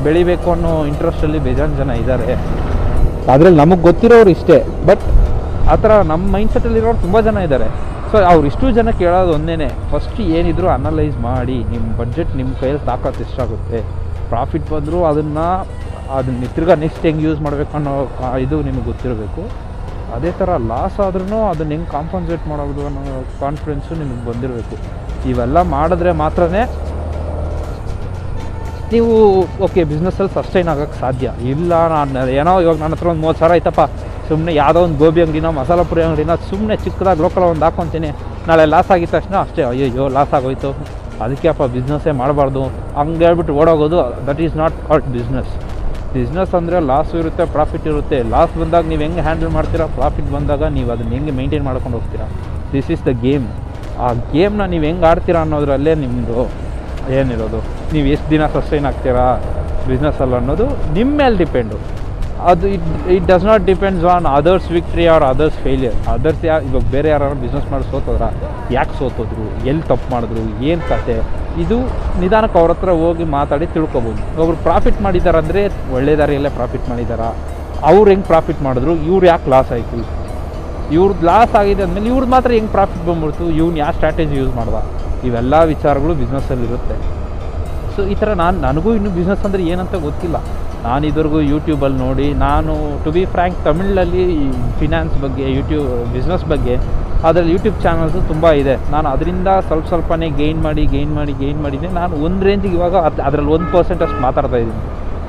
ಬೆಳಿಬೇಕು ಅನ್ನೋ ಇಂಟ್ರೆಸ್ಟಲ್ಲಿ ಬೇಜಾನು ಜನ ಇದ್ದಾರೆ. ಅದ್ರಲ್ಲಿ ನಮಗೆ ಗೊತ್ತಿರೋರು ಇಷ್ಟೇ. ಬಟ್ ಆ ಥರ ನಮ್ಮ ಮೈಂಡ್ಸೆಟ್ಟಲ್ಲಿರೋರು ತುಂಬ ಜನ ಇದ್ದಾರೆ. ಸೊ ಅವ್ರು ಇಷ್ಟು ಜನ ಕೇಳೋದು ಒಂದೇ, ಫಸ್ಟ್ ಏನಿದ್ರು ಅನಲೈಸ್ ಮಾಡಿ ನಿಮ್ಮ ಬಡ್ಜೆಟ್ ನಿಮ್ಮ ಕೈಯಲ್ಲಿ ತಾಕತ್ತು ಎಷ್ಟಾಗುತ್ತೆ. ಪ್ರಾಫಿಟ್ ಬಂದರೂ ಅದನ್ನು ತಿರ್ಗಾ ನೆಕ್ಸ್ಟ್ ಹೆಂಗೆ ಯೂಸ್ ಮಾಡಬೇಕು ಅನ್ನೋ ಇದು ನಿಮಗೆ ಗೊತ್ತಿರಬೇಕು. ಅದೇ ಥರ ಲಾಸ್ ಆದ್ರೂ ಅದನ್ನು ಹೆಂಗೆ ಕಾಂಪನ್ಸೇಟ್ ಮಾಡೋದು ಅನ್ನೋ ಕಾನ್ಫಿಡೆನ್ಸು ನಿಮಗೆ ಬಂದಿರಬೇಕು. ಇವೆಲ್ಲ ಮಾಡಿದ್ರೆ ಮಾತ್ರ ನೀವು ಓಕೆ ಬಿಸ್ನೆಸ್ಸಲ್ಲಿ ಸಸ್ಟೈನ್ ಆಗೋಕ್ಕೆ ಸಾಧ್ಯ. ಇಲ್ಲ ನಾನು ಏನೋ ಇವಾಗ ನನ್ನ ಹತ್ರ ಒಂದು 30,000 ಆಯ್ತಪ್ಪ, ಸುಮ್ಮನೆ ಯಾವುದೋ ಒಂದು ಗೋಬಿ ಅಂಗಡಿನ ಮಸಾಲ ಪುರಿ ಅಂಗಡಿನ ಸುಮ್ಮನೆ ಚಿಕ್ಕದಾಗಿ ಲೋಕಲ್ ಒಂದು ಹಾಕ್ಕೊತೀನಿ, ನಾಳೆ ಲಾಸ್ ಆಗಿದ ತಕ್ಷಣ ಅಷ್ಟೇ ಅಯ್ಯೋ ಲಾಸ್ ಆಗೋಯ್ತು ಅದಕ್ಕೆ ಅಪ್ಪ ಬಿಸ್ನೆಸ್ಸೇ ಮಾಡಬಾರ್ದು ಹಂಗೆ ಹೇಳ್ಬಿಟ್ಟು ಓಡೋಗೋದು. That is not called business. Business ಅಂದರೆ ಲಾಸು ಇರುತ್ತೆ, ಪ್ರಾಫಿಟ್ ಇರುತ್ತೆ. ಲಾಸ್ ಬಂದಾಗ ನೀವು ಹೆಂಗೆ ಹ್ಯಾಂಡಲ್ ಮಾಡ್ತೀರಾ, ಪ್ರಾಫಿಟ್ ಬಂದಾಗ ನೀವು ಅದನ್ನು ಹೆಂಗೆ ಮೇಂಟೈನ್ ಮಾಡ್ಕೊಂಡು ಹೋಗ್ತೀರಾ. This is the game. ಆ ಗೇಮ್ನ ನೀವು ಹೆಂಗೆ ಆಡ್ತೀರಾ ಅನ್ನೋದ್ರಲ್ಲೇ ನಿಮ್ಮದು ಏನಿರೋದು. ನೀವು ಎಷ್ಟು ದಿನ ಸಸ್ಟೈನ್ ಆಗ್ತೀರಾ ಬಿಸ್ನೆಸ್ಸಲ್ಲಿ ಅನ್ನೋದು ನಿಮ್ಮ ಮೇಲೆ ಡಿಪೆಂಡು. ಅದು it does not depends on others victory or others failure. Others ಇವಾಗ ಬೇರೆ ಯಾರು ಬಿಸ್ನೆಸ್ ಮಾಡಿ ಸೋತೋದ್ರ, ಯಾಕೆ ಸೋತೋದ್ರು, ಎಲ್ಲಿ ತಪ್ಪು ಮಾಡಿದ್ರು, ಏನು ಕತೆ, ಇದು ನಿಧಾನಕ್ಕೆ ಅವ್ರ ಹತ್ರ ಹೋಗಿ ಮಾತಾಡಿ ತಿಳ್ಕೊಬೋದು. ಒಬ್ರು ಪ್ರಾಫಿಟ್ ಮಾಡಿದ್ದಾರೆ ಅಂದರೆ ಒಳ್ಳೆ ದಾರಿಯಲ್ಲೇ ಪ್ರಾಫಿಟ್ ಮಾಡಿದಾರಾ, ಅವ್ರು ಹೆಂಗೆ ಪ್ರಾಫಿಟ್ ಮಾಡಿದ್ರು, ಇವ್ರು ಯಾಕೆ ಲಾಸ್ ಆಯಿತು, ಇವ್ರದ್ದು ಲಾಸ್ ಆಗಿದೆ ಅಂದಮೇಲೆ ಇವ್ರದ್ದು ಮಾತ್ರ ಹೆಂಗೆ ಪ್ರಾಫಿಟ್ ಬಂದ್ಬಿಡ್ತು, ಇವ್ನು ಯಾವ ಸ್ಟ್ರಾಟಜಿ ಯೂಸ್ ಮಾಡ್ದ, ಇವೆಲ್ಲ ವಿಚಾರಗಳು ಬಿಸ್ನೆಸ್ಸಲ್ಲಿರುತ್ತೆ. ಸೊ ಈ ಥರ ನನಗೂ ಇನ್ನೂ ಬಿಸ್ನೆಸ್ ಅಂದರೆ ಏನಂತ ಗೊತ್ತಿಲ್ಲ. ನಾನು ಇದುವರೆಗೂ ಯೂಟ್ಯೂಬಲ್ಲಿ ನೋಡಿ, ನಾನು ಟು ಬಿ ಫ್ರ್ಯಾಂಕ್ ತಮಿಳಲ್ಲಿ ಫಿನಾನ್ಸ್ ಬಗ್ಗೆ ಬಿಸ್ನೆಸ್ ಬಗ್ಗೆ ಅದರಲ್ಲಿ ಯೂಟ್ಯೂಬ್ ಚಾನಲ್ಸು ತುಂಬ ಇದೆ. ನಾನು ಅದರಿಂದ ಸ್ವಲ್ಪನೇ ಗೈನ್ ಮಾಡಿನೇ ನಾನು ಒಂದು ರೇಂಜಿಗೆ ಇವಾಗ ಅದರಲ್ಲಿ 1% ಅಷ್ಟು ಮಾತಾಡ್ತಾ ಇದ್ದೀನಿ.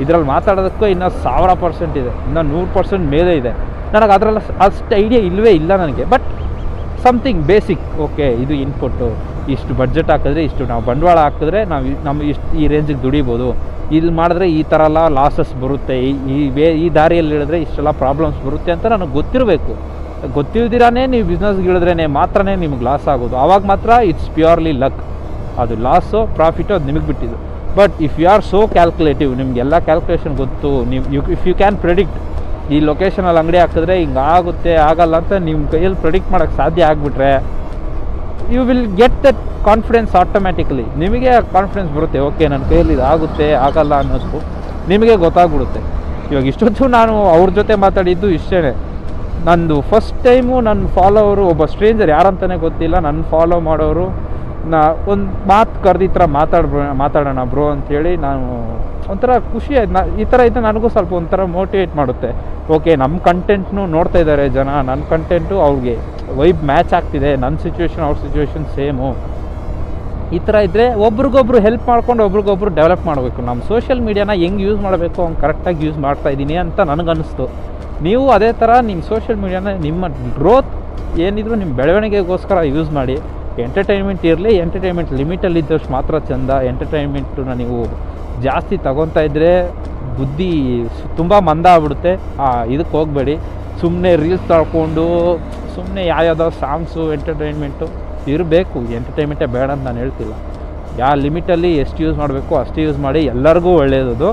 ಇದರಲ್ಲಿ ಮಾತಾಡೋದಕ್ಕೂ ಇನ್ನೂ 1000% ಇದೆ, ಇನ್ನೂ 100% ಮೇಲೆ ಇದೆ. ನನಗೆ ಅದರಲ್ಲಿ ಅಷ್ಟು ಐಡಿಯಾ ಇಲ್ಲವೇ ಇಲ್ಲ ನನಗೆ. ಬಟ್ ಸಮಥಿಂಗ್ ಬೇಸಿಕ್, ಓಕೆ ಇದು ಇನ್ಪುಟ್ಟು, ಇಷ್ಟು ಬಡ್ಜೆಟ್ ಹಾಕಿದ್ರೆ ಇಷ್ಟು ನಾವು ಬಂಡವಾಳ ಹಾಕಿದ್ರೆ ನಾವು ಇಷ್ಟು ಈ ರೇಂಜಿಗೆ ದುಡಿಬೋದು, ಇಲ್ಲಿ ಮಾಡಿದ್ರೆ ಈ ಥರ ಎಲ್ಲ ಲಾಸಸ್ ಬರುತ್ತೆ, ಈ ದಾರಿಯಲ್ಲಿ ಹೇಳಿದ್ರೆ ಇಷ್ಟೆಲ್ಲ ಪ್ರಾಬ್ಲಮ್ಸ್ ಬರುತ್ತೆ ಅಂತ ನನಗೆ ಗೊತ್ತಿರಬೇಕು. ಗೊತ್ತಿಲ್ದಿರಾನೇ ನೀವು ಬಿಸ್ನೆಸ್ಗೆ ಇಳಿದ್ರೇ ಮಾತ್ರ ನಿಮಗೆ ಲಾಸ್ ಆಗೋದು. ಆವಾಗ ಮಾತ್ರ ಇಟ್ಸ್ ಪ್ಯೂರ್ಲಿ ಲಕ್. ಅದು ಲಾಸು ಪ್ರಾಫಿಟು ಅದು ನಿಮಗೆ ಬಿಟ್ಟಿದ್ದು. But if you are so calculative, ನಿಮಗೆಲ್ಲ ಕ್ಯಾಲ್ಕುಲೇಷನ್ ಗೊತ್ತು, ಇಫ್ ಯು ಕ್ಯಾನ್ ಪ್ರೆಡಿಕ್ಟ್, ಈ ಲೊಕೇಶನಲ್ಲಿ ಅಂಗಡಿ ಹಾಕಿದ್ರೆ ಹಿಂಗೆ ಆಗುತ್ತೆ ಆಗಲ್ಲ ಅಂತ ನಿಮ್ಮ ಕೈಯಲ್ಲಿ ಪ್ರೆಡಿಕ್ಟ್ ಮಾಡೋಕ್ಕೆ ಸಾಧ್ಯ ಆಗಿಬಿಟ್ರೆ you will get that confidence automatically. ನಿಮಗೆ ಕಾನ್ಫಿಡೆನ್ಸ್ ಬರುತ್ತೆ, ಓಕೆ ನನ್ನ ಕೈಯಲ್ಲಿ ಇದು ಆಗುತ್ತೆ ಆಗಲ್ಲ ಅನ್ನೋದು ನಿಮಗೆ ಗೊತ್ತಾಗ್ಬಿಡುತ್ತೆ. ಇವಾಗ ಇಷ್ಟೊತ್ತು ನಾನು ಅವ್ರ ಜೊತೆ ಮಾತಾಡಿದ್ದು ಇಷ್ಟೇ. ನಂದು ಫಸ್ಟ್ ಟೈಮು ನನ್ನ ಫಾಲೋವರು ಒಬ್ಬ ಸ್ಟ್ರೇಂಜರ್ ಯಾರಂತಲೇ ಗೊತ್ತಿಲ್ಲ, ನನ್ನ ಫಾಲೋ ಮಾಡೋರು ಒಂದು ಮಾತು ಕರೆದು ಈ ಥರ ಮಾತಾಡೋಣ ಬ್ರೋ ಅಂಥೇಳಿ ನಾನು ಒಂಥರ ಖುಷಿ ಆಯ್ತು. ಈ ಥರ ಇದ್ದರೆ ನನಗೂ ಸ್ವಲ್ಪ ಒಂಥರ ಮೋಟಿವೇಟ್ ಮಾಡುತ್ತೆ. ಓಕೆ ನಮ್ಮ ಕಂಟೆಂಟ್ನು ನೋಡ್ತಾ ಇದ್ದಾರೆ ಜನ, ನನ್ನ ಕಂಟೆಂಟು ಅವ್ರಿಗೆ ವೈಬ್ ಮ್ಯಾಚ್ ಆಗ್ತಿದೆ, ನನ್ನ ಸಿಚುವೇಶನ್ ಅವ್ರ ಸಿಚುವೇಶನ್ ಸೇಮು. ಈ ಥರ ಇದ್ದರೆ ಒಬ್ರಿಗೊಬ್ರು ಹೆಲ್ಪ್ ಮಾಡ್ಕೊಂಡು ಒಬ್ರಿಗೊಬ್ರು ಡೆವಲಪ್ ಮಾಡಬೇಕು. ನಮ್ಮ ಸೋಷಿಯಲ್ ಮೀಡಿಯಾನ ಹೆಂಗೆ ಯೂಸ್ ಮಾಡಬೇಕು ಅವ್ನು ಕರೆಕ್ಟಾಗಿ ಯೂಸ್ ಮಾಡ್ತಾಯಿದ್ದೀನಿ ಅಂತ ನನಗನ್ನಿಸ್ತು. ನೀವು ಅದೇ ಥರ ನಿಮ್ಮ ಸೋಷಿಯಲ್ ಮೀಡಿಯಾನ ನಿಮ್ಮ ಗ್ರೋತ್ ಏನಿದ್ರು ನಿಮ್ಮ ಬೆಳವಣಿಗೆಗೋಸ್ಕರ ಯೂಸ್ ಮಾಡಿ. ಎಂಟರ್ಟೈನ್ಮೆಂಟ್ ಇರಲಿ, ಎಂಟರ್ಟೈನ್ಮೆಂಟ್ ಲಿಮಿಟಲ್ಲಿದ್ದಷ್ಟು ಮಾತ್ರ ಚೆಂದ. ಎಂಟರ್ಟೈನ್ಮೆಂಟನ್ನ ನೀವು ಜಾಸ್ತಿ ತಗೊತಾ ಇದ್ದರೆ ಬುದ್ಧಿ ತುಂಬ ಮಂದ ಆಗ್ಬಿಡುತ್ತೆ. ಇದಕ್ಕೆ ಹೋಗಬೇಡಿ. ಸುಮ್ಮನೆ ರೀಲ್ಸ್ ತಳ್ಕೊಂಡು ಸುಮ್ಮನೆ ಯಾವ್ಯಾವುದೋ ಸಾಂಗ್ಸು ಎಂಟರ್ಟೈನ್ಮೆಂಟು ಇರಬೇಕು. ಎಂಟರ್ಟೈನ್ಮೆಂಟೇ ಬೇಡ ಅಂತ ನಾನು ಹೇಳ್ತಿಲ್ಲ. ಯಾವ ಲಿಮಿಟಲ್ಲಿ ಎಷ್ಟು ಯೂಸ್ ಮಾಡಬೇಕು ಅಷ್ಟು ಯೂಸ್ ಮಾಡಿ, ಎಲ್ಲರಿಗೂ ಒಳ್ಳೆಯದು.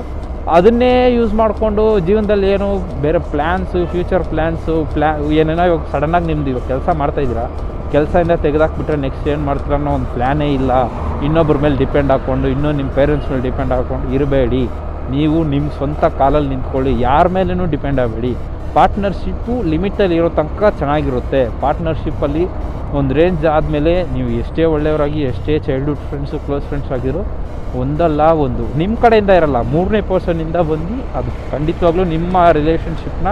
ಅದನ್ನೇ ಯೂಸ್ ಮಾಡಿಕೊಂಡು ಜೀವನದಲ್ಲಿ ಏನು ಬೇರೆ ಪ್ಲ್ಯಾನ್ಸು, ಫ್ಯೂಚರ್ ಪ್ಲ್ಯಾನ್ಸು ಏನೇನೋ ಇವಾಗ ಸಡನ್ನಾಗಿ ನಿಮ್ದು ಇವಾಗ ಕೆಲಸ ಮಾಡ್ತಾಯಿದ್ದೀರಾ, ಕೆಲಸದಿಂದ ತೆಗೆದಾಕ್ಬಿಟ್ರೆ ನೆಕ್ಸ್ಟ್ ಏನು ಮಾಡ್ತೀರ ಅನ್ನೋ ಒಂದು ಪ್ಲ್ಯಾನೇ ಇಲ್ಲ. ಇನ್ನೊಬ್ಬರ ಮೇಲೆ ಡಿಪೆಂಡ್ ಹಾಕ್ಕೊಂಡು, ನಿಮ್ಮ ಪೇರೆಂಟ್ಸ್ ಮೇಲೆ ಡಿಪೆಂಡ್ ಹಾಕ್ಕೊಂಡು ಇರಬೇಡಿ. ನೀವು ನಿಮ್ಮ ಸ್ವಂತ ಕಾಲಲ್ಲಿ ನಿಂತ್ಕೊಳ್ಳಿ, ಯಾರ ಮೇಲೂ ಡಿಪೆಂಡ್ ಆಗಬೇಡಿ. ಪಾರ್ಟ್ನರ್ಶಿಪ್ಪು ಲಿಮಿಟಲ್ಲಿ ಇರೋ ತನಕ ಚೆನ್ನಾಗಿರುತ್ತೆ. ಪಾರ್ಟ್ನರ್ಶಿಪ್ಪಲ್ಲಿ ಒಂದು ರೇಂಜ್ ಆದಮೇಲೆ ನೀವು ಎಷ್ಟೇ ಒಳ್ಳೆಯವರಾಗಿ, ಎಷ್ಟೇ ಚೈಲ್ಡ್ಹುಡ್ ಫ್ರೆಂಡ್ಸು, ಕ್ಲೋಸ್ ಫ್ರೆಂಡ್ಸ್ ಆಗಿರೋ ಒಂದಲ್ಲ ಒಂದು ನಿಮ್ಮ ಕಡೆಯಿಂದ ಇರಲ್ಲ, ಮೂರನೇ ಪರ್ಸನ್ನಿಂದ ಬಂದು ಅದು ಖಂಡಿತವಾಗ್ಲೂ ನಿಮ್ಮ ರಿಲೇಷನ್ಶಿಪ್ನ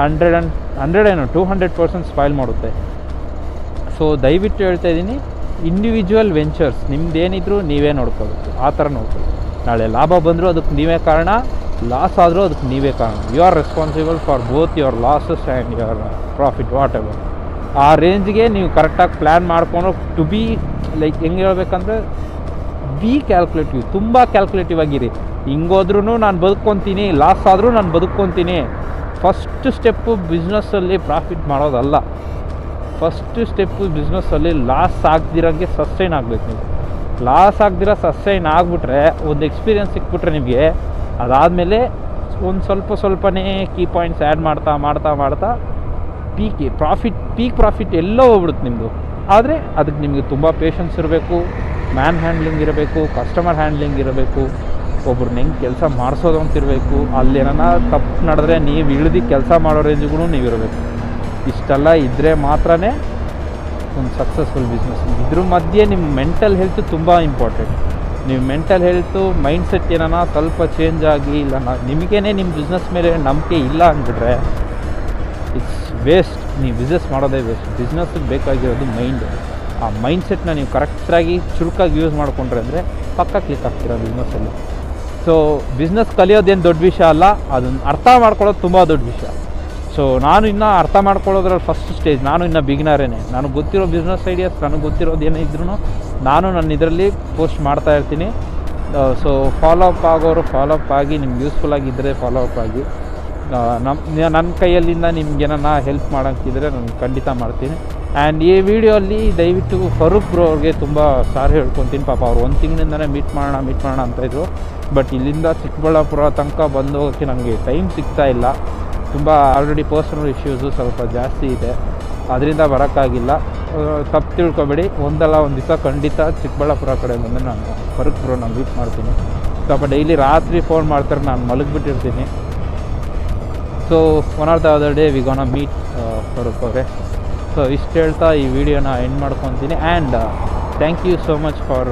200% ಸ್ಪಾಯ್ಲ್ ಮಾಡುತ್ತೆ. ಸೊ ದಯವಿಟ್ಟು ಹೇಳ್ತಾ ಇದ್ದೀನಿ, ಇಂಡಿವಿಜುವಲ್ ವೆಂಚರ್ಸ್ ನಿಮ್ಮದೇನಿದ್ರು ನೀವೇ ನೋಡ್ಕೋಬೇಕು. ಆ ಥರ ನೋಡ್ಕೊಳ್ಳಿ. ನಾಳೆ ಲಾಭ ಬಂದರೂ ಅದಕ್ಕೆ ನೀವೇ ಕಾರಣ, ಲಾಸ್ ಆದರೂ ಅದಕ್ಕೆ ನೀವೇ ಕಾರಣ. You are responsible for both your losses and your profit, whatever. ಆ ರೇಂಜ್ಗೆ ನೀವು ಕರೆಕ್ಟಾಗಿ ಪ್ಲ್ಯಾನ್ ಮಾಡಿಕೊಂಡು ಟು ಬಿ ಲೈಕ್ ಹೆಂಗೆ ಹೇಳ್ಬೇಕಂದ್ರೆ ಬಿ ಕ್ಯಾಲ್ಕುಲೇಟಿವ್, ತುಂಬ ಕ್ಯಾಲ್ಕುಲೇಟಿವ್ ಆಗಿರಿ. ಹಿಂಗೋದ್ರೂ ನಾನು ಬದುಕ್ಕೊತೀನಿ, ಲಾಸ್ ಆದರೂ ನಾನು ಬದುಕ್ಕೊತೀನಿ. ಫಸ್ಟ್ ಸ್ಟೆಪ್ಪು ಬಿಸ್ನೆಸ್ಸಲ್ಲಿ ಪ್ರಾಫಿಟ್ ಮಾಡೋದಲ್ಲ. ಫಸ್ಟ್ ಸ್ಟೆಪ್ಪು ಬಿಸ್ನೆಸ್ಸಲ್ಲಿ ಲಾಸ್ ಆಗದಿರೋಂಗೆ ಸಸ್ಟೈನ್ ಆಗಬೇಕು. ನೀವು ಲಾಸ್ ಆಗದಿರೋ ಸಸ್ಟೈನ್ ಆಗಿಬಿಟ್ರೆ, ಒಂದು ಎಕ್ಸ್ಪೀರಿಯೆನ್ಸ್ ಸಿಕ್ಬಿಟ್ರೆ ನಿಮಗೆ, ಅದಾದಮೇಲೆ ಒಂದು ಸ್ವಲ್ಪನೇ ಕೀ ಪಾಯಿಂಟ್ಸ್ ಆ್ಯಡ್ ಮಾಡ್ತಾ ಪೀಕ್ ಪ್ರಾಫಿಟ್ ಎಲ್ಲೋ ಹೋಗ್ಬಿಡುತ್ತೆ ನಿಮ್ಮದು. ಆದರೆ ಅದಕ್ಕೆ ನಿಮಗೆ ತುಂಬ ಪೇಷನ್ಸ್ ಇರಬೇಕು, ಮ್ಯಾನ್ ಹ್ಯಾಂಡ್ಲಿಂಗ್ ಇರಬೇಕು, ಕಸ್ಟಮರ್ ಹ್ಯಾಂಡ್ಲಿಂಗ್ ಇರಬೇಕು, ಒಬ್ರನ್ನ ಹೆಂಗೆ ಕೆಲಸ ಮಾಡಿಸೋದು ಅಂತಿರಬೇಕು. ಅಲ್ಲಿ ಏನಾರ ತಪ್ಪು ನಡೆದ್ರೆ ನೀವು ಇಳಿದು ಕೆಲಸ ಮಾಡೋ ರೇಂಜಿಗೂ ನೀವು ಇರಬೇಕು. ಇಷ್ಟೆಲ್ಲ ಇದ್ದರೆ ಮಾತ್ರನೇ ಒಂದು ಸಕ್ಸಸ್ಫುಲ್ ಬಿಸ್ನೆಸ್. ಇದ್ರ ಮಧ್ಯೆ ನಿಮ್ಮ ಮೆಂಟಲ್ ಹೆಲ್ತ್ ತುಂಬ ಇಂಪಾರ್ಟೆಂಟ್. ನೀವು ಮೆಂಟಲ್ ಹೆಲ್ತು ಮೈಂಡ್ಸೆಟ್ ಏನಾನ ಸ್ವಲ್ಪ ಚೇಂಜ್ ಆಗಿ ಇಲ್ಲ ನಿಮಗೇ ನಿಮ್ಮ ಬಿಸ್ನೆಸ್ ಮೇಲೆ ನಂಬಿಕೆ ಇಲ್ಲ ಅಂದ್ಬಿಟ್ರೆ ಇಟ್ಸ್ ವೇಸ್ಟ್. ನೀವು ಬಿಸ್ನೆಸ್ ಮಾಡೋದೇ ವೇಸ್ಟ್. ಬಿಸ್ನೆಸ್ಗೆ ಬೇಕಾಗಿರೋದು ಮೈಂಡು. ಆ ಮೈಂಡ್ಸೆಟ್ನ ನೀವು ಕರೆಕ್ಟಾಗಿ ಚುರುಕಾಗಿ ಯೂಸ್ ಮಾಡಿಕೊಂಡ್ರೆ ಅಂದರೆ ಪಕ್ಕ ಕ್ಲಿಕ್ ಆಗ್ತೀರ ಬಿಸ್ನೆಸ್ಸಲ್ಲಿ. ಸೊ ಬಿಸ್ನೆಸ್ ಕಲಿಯೋದೇನು ದೊಡ್ಡ ವಿಷಯ ಅಲ್ಲ, ಅದನ್ನು ಅರ್ಥ ಮಾಡ್ಕೊಳ್ಳೋದು ತುಂಬ ದೊಡ್ಡ ವಿಷಯ. ಸೊ ನಾನು ಇನ್ನೂ ಅರ್ಥ ಮಾಡ್ಕೊಳ್ಳೋದ್ರಲ್ಲಿ ಫಸ್ಟ್ ಸ್ಟೇಜ್. ನಾನು ಇನ್ನೂ ಬಿಗಿನರೇನೆ. ನನಗೆ ಗೊತ್ತಿರೋ ಬಿಸ್ನೆಸ್ ಐಡಿಯಾಸ್, ನನಗೆ ಗೊತ್ತಿರೋದು ಏನೇ ಇದ್ರೂ ನಾನು ನನ್ನ ಇದರಲ್ಲಿ ಪೋಸ್ಟ್ ಮಾಡ್ತಾಯಿರ್ತೀನಿ. ಸೊ ಫಾಲೋ ಅಪ್ ಆಗೋರು ಫಾಲೋ ಅಪ್ ಆಗಿ, ನಿಮ್ಗೆ ಯೂಸ್ಫುಲ್ ಆಗಿದ್ದರೆ ಫಾಲೋ ಅಪ್ ಆಗಿ. ನನ್ನ ಕೈಯಲ್ಲಿಂದ ನಿಮ್ಗೇನ ಹೆಲ್ಪ್ ಮಾಡೋಕ್ಕಿದ್ರೆ ನಾನು ಖಂಡಿತ ಮಾಡ್ತೀನಿ. ಆ್ಯಂಡ್ ಈ ವಿಡಿಯೋಲ್ಲಿ ದಯವಿಟ್ಟು ಫರೂಕ್ ಬ್ರೋ ಅವ್ರಿಗೆ ತುಂಬ ಸಾರಿ ಹೇಳ್ಕೊತೀನಿ. ಪಾಪ ಅವ್ರು 1 ತಿಂಗಳಿಂದನೇ ಮೀಟ್ ಮಾಡೋಣ ಅಂತಾಯಿದ್ರು. ಬಟ್ ಇಲ್ಲಿಂದ ಚಿಕ್ಕಬಳ್ಳಾಪುರ ತನಕ ಬಂದು ಹೋಗೋಕ್ಕೆ ನನಗೆ ಟೈಮ್ ಸಿಗ್ತಾ ಇಲ್ಲ. ತುಂಬ ಆಲ್ರೆಡಿ ಪರ್ಸನಲ್ ಇಶ್ಯೂಸು ಸ್ವಲ್ಪ ಜಾಸ್ತಿ ಇದೆ, ಅದರಿಂದ ಬರೋಕ್ಕಾಗಿಲ್ಲ. ತಪ್ಪು ತಿಳ್ಕೊಬೇಡಿ. ಒಂದಲ್ಲ ಒಂದು ದಿವಸ ಖಂಡಿತ ಚಿಕ್ಕಬಳ್ಳಾಪುರ ಕಡೆ ಬಂದು ನಾನು ಫರೂಕ್ ಬ್ರೋ ನಾನು ಮೀಟ್ ಮಾಡ್ತೀನಿ. ಸ್ವಲ್ಪ ಡೈಲಿ ರಾತ್ರಿ ಫೋನ್ ಮಾಡ್ತಾರೆ, ನಾನು ಮಲಗಿಬಿಟ್ಟಿರ್ತೀನಿ. So one or the other day we gonna meet Farooq ಅವರೇ. ಸೊ ಇಷ್ಟು ಹೇಳ್ತಾ ಈ ವಿಡಿಯೋನ ಎಂಡ್ ಮಾಡ್ಕೊತೀನಿ. And thank you so much for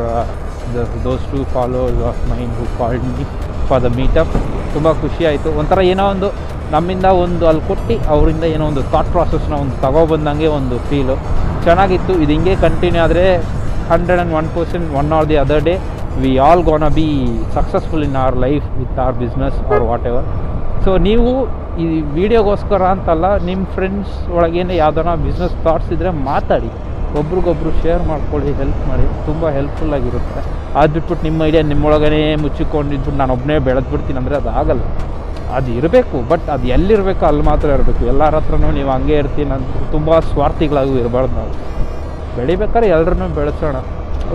those 2 followers of mine who called me for the meetup. ತುಂಬ ಖುಷಿ ಆಯಿತು. ಒಂಥರ ಏನೋ ಒಂದು ನಮ್ಮಿಂದ ಒಂದು ಅಲ್ಲಿ ಕೊಟ್ಟು ಅವರಿಂದ ಏನೋ ಒಂದು ಥಾಟ್ ಪ್ರಾಸೆಸ್ನ ಒಂದು ತಗೊಬಂದಂಗೆ ಒಂದು ಫೀಲು ಚೆನ್ನಾಗಿತ್ತು. ಇದು ಹಿಂಗೆ ಕಂಟಿನ್ಯೂ ಆದರೆ 101% one R the other day we all ಗೋನ be successful in our life with our business or what ever. So ನೀವು ಈ ವಿಡಿಯೋಗೋಸ್ಕರ ಅಂತಲ್ಲ, ನಿಮ್ಮ ಫ್ರೆಂಡ್ಸ್ ಒಳಗೇನೆ ಯಾವ್ದಾರ ಬಿಸ್ನೆಸ್ ಥಾಟ್ಸ್ ಇದ್ದರೆ ಮಾತಾಡಿ, ಒಬ್ರಿಗೊಬ್ರು ಶೇರ್ ಮಾಡ್ಕೊಳ್ಳಿ, ಹೆಲ್ಪ್ ಮಾಡಿ. ತುಂಬ ಹೆಲ್ಪ್ಫುಲ್ಲಾಗಿರುತ್ತೆ. ಅದು ಬಿಟ್ಬಿಟ್ಟು ನಿಮ್ಮ ಐಡಿಯಾ ನಿಮ್ಮೊಳಗೇ ಮುಚ್ಚಿಕೊಂಡಿದ್ಬಿಟ್ಟು ನಾನು ಒಬ್ಬನೇ ಬೆಳೆದ್ಬಿಡ್ತೀನಿ ಅಂದರೆ ಅದು ಆಗಲ್ಲ. ಅದು ಇರಬೇಕು, ಬಟ್ ಅದು ಎಲ್ಲಿರಬೇಕು ಅಲ್ಲಿ ಮಾತ್ರ ಇರಬೇಕು. ಎಲ್ಲರ ಹತ್ರನೂ ನೀವು ಹಂಗೆ ಇರ್ತೀನಿ ಅಂತ ತುಂಬ ಸ್ವಾರ್ಥಿಗಳಾಗೂ ಇರಬಾರ್ದು. ನಾವು ಬೆಳಿಬೇಕಾದ್ರೆ ಎಲ್ಲರನ್ನೂ ಬೆಳೆಸೋಣ.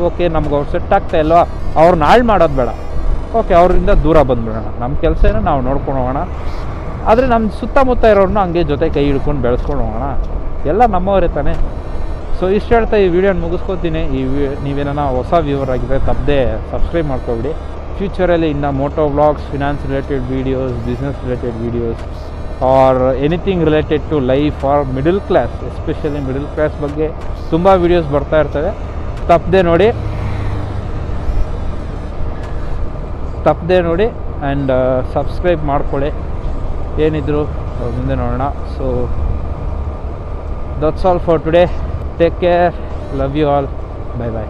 ಓಕೆ, ನಮ್ಗೆ ಅವ್ರು ಸೆಟ್ ಆಗ್ತಾ ಇಲ್ವಾ, ಅವ್ರನ್ನ ಹಾಳು ಮಾಡೋದು ಬೇಡ. ಓಕೆ, ಅವರಿಂದ ದೂರ ಬಂದುಬಿಡೋಣ. ನಮ್ಮ ಕೆಲಸ ಏನೋ ನಾವು ನೋಡ್ಕೊಂಡು ಹೋಗೋಣ. ಆದರೆ ನಮ್ಮ ಸುತ್ತಮುತ್ತ ಇರೋರನ್ನ ಹಂಗೆ ಜೊತೆ ಕೈ ಹಿಡ್ಕೊಂಡು ಬೆಳೆಸ್ಕೊಂಡು ಹೋಗೋಣ. ಎಲ್ಲ ನಮ್ಮವರೇ ತಾನೇ. ಸೊ ಇಷ್ಟು ಹೇಳ್ತಾ ಈ ವಿಡಿಯೋನ ಮುಗಿಸ್ಕೊತೀನಿ. ನೀವೇನ ಹೊಸ ವ್ಯೂವರ್ ಆಗಿದ್ದರೆ ತಪ್ಪದೆ ಸಬ್ಸ್ಕ್ರೈಬ್ ಮಾಡ್ಕೊಬಿಡಿ. ಫ್ಯೂಚರಲ್ಲಿ ಇನ್ನು moto vlogs, finance related videos, business related videos or anything related to life or middle class, especially middle class ಬಗ್ಗೆ ತುಂಬ ವೀಡಿಯೋಸ್ ಬರ್ತಾ ಇರ್ತವೆ. ತಪ್ಪದೆ ನೋಡಿ ಆ್ಯಂಡ್ ಸಬ್ಸ್ಕ್ರೈಬ್ ಮಾಡ್ಕೊಳ್ಳಿ. ಏನಿದ್ರು ಮುಂದೆ ನೋಡೋಣ. So that's all for today. Take care. Love you all. Bye bye.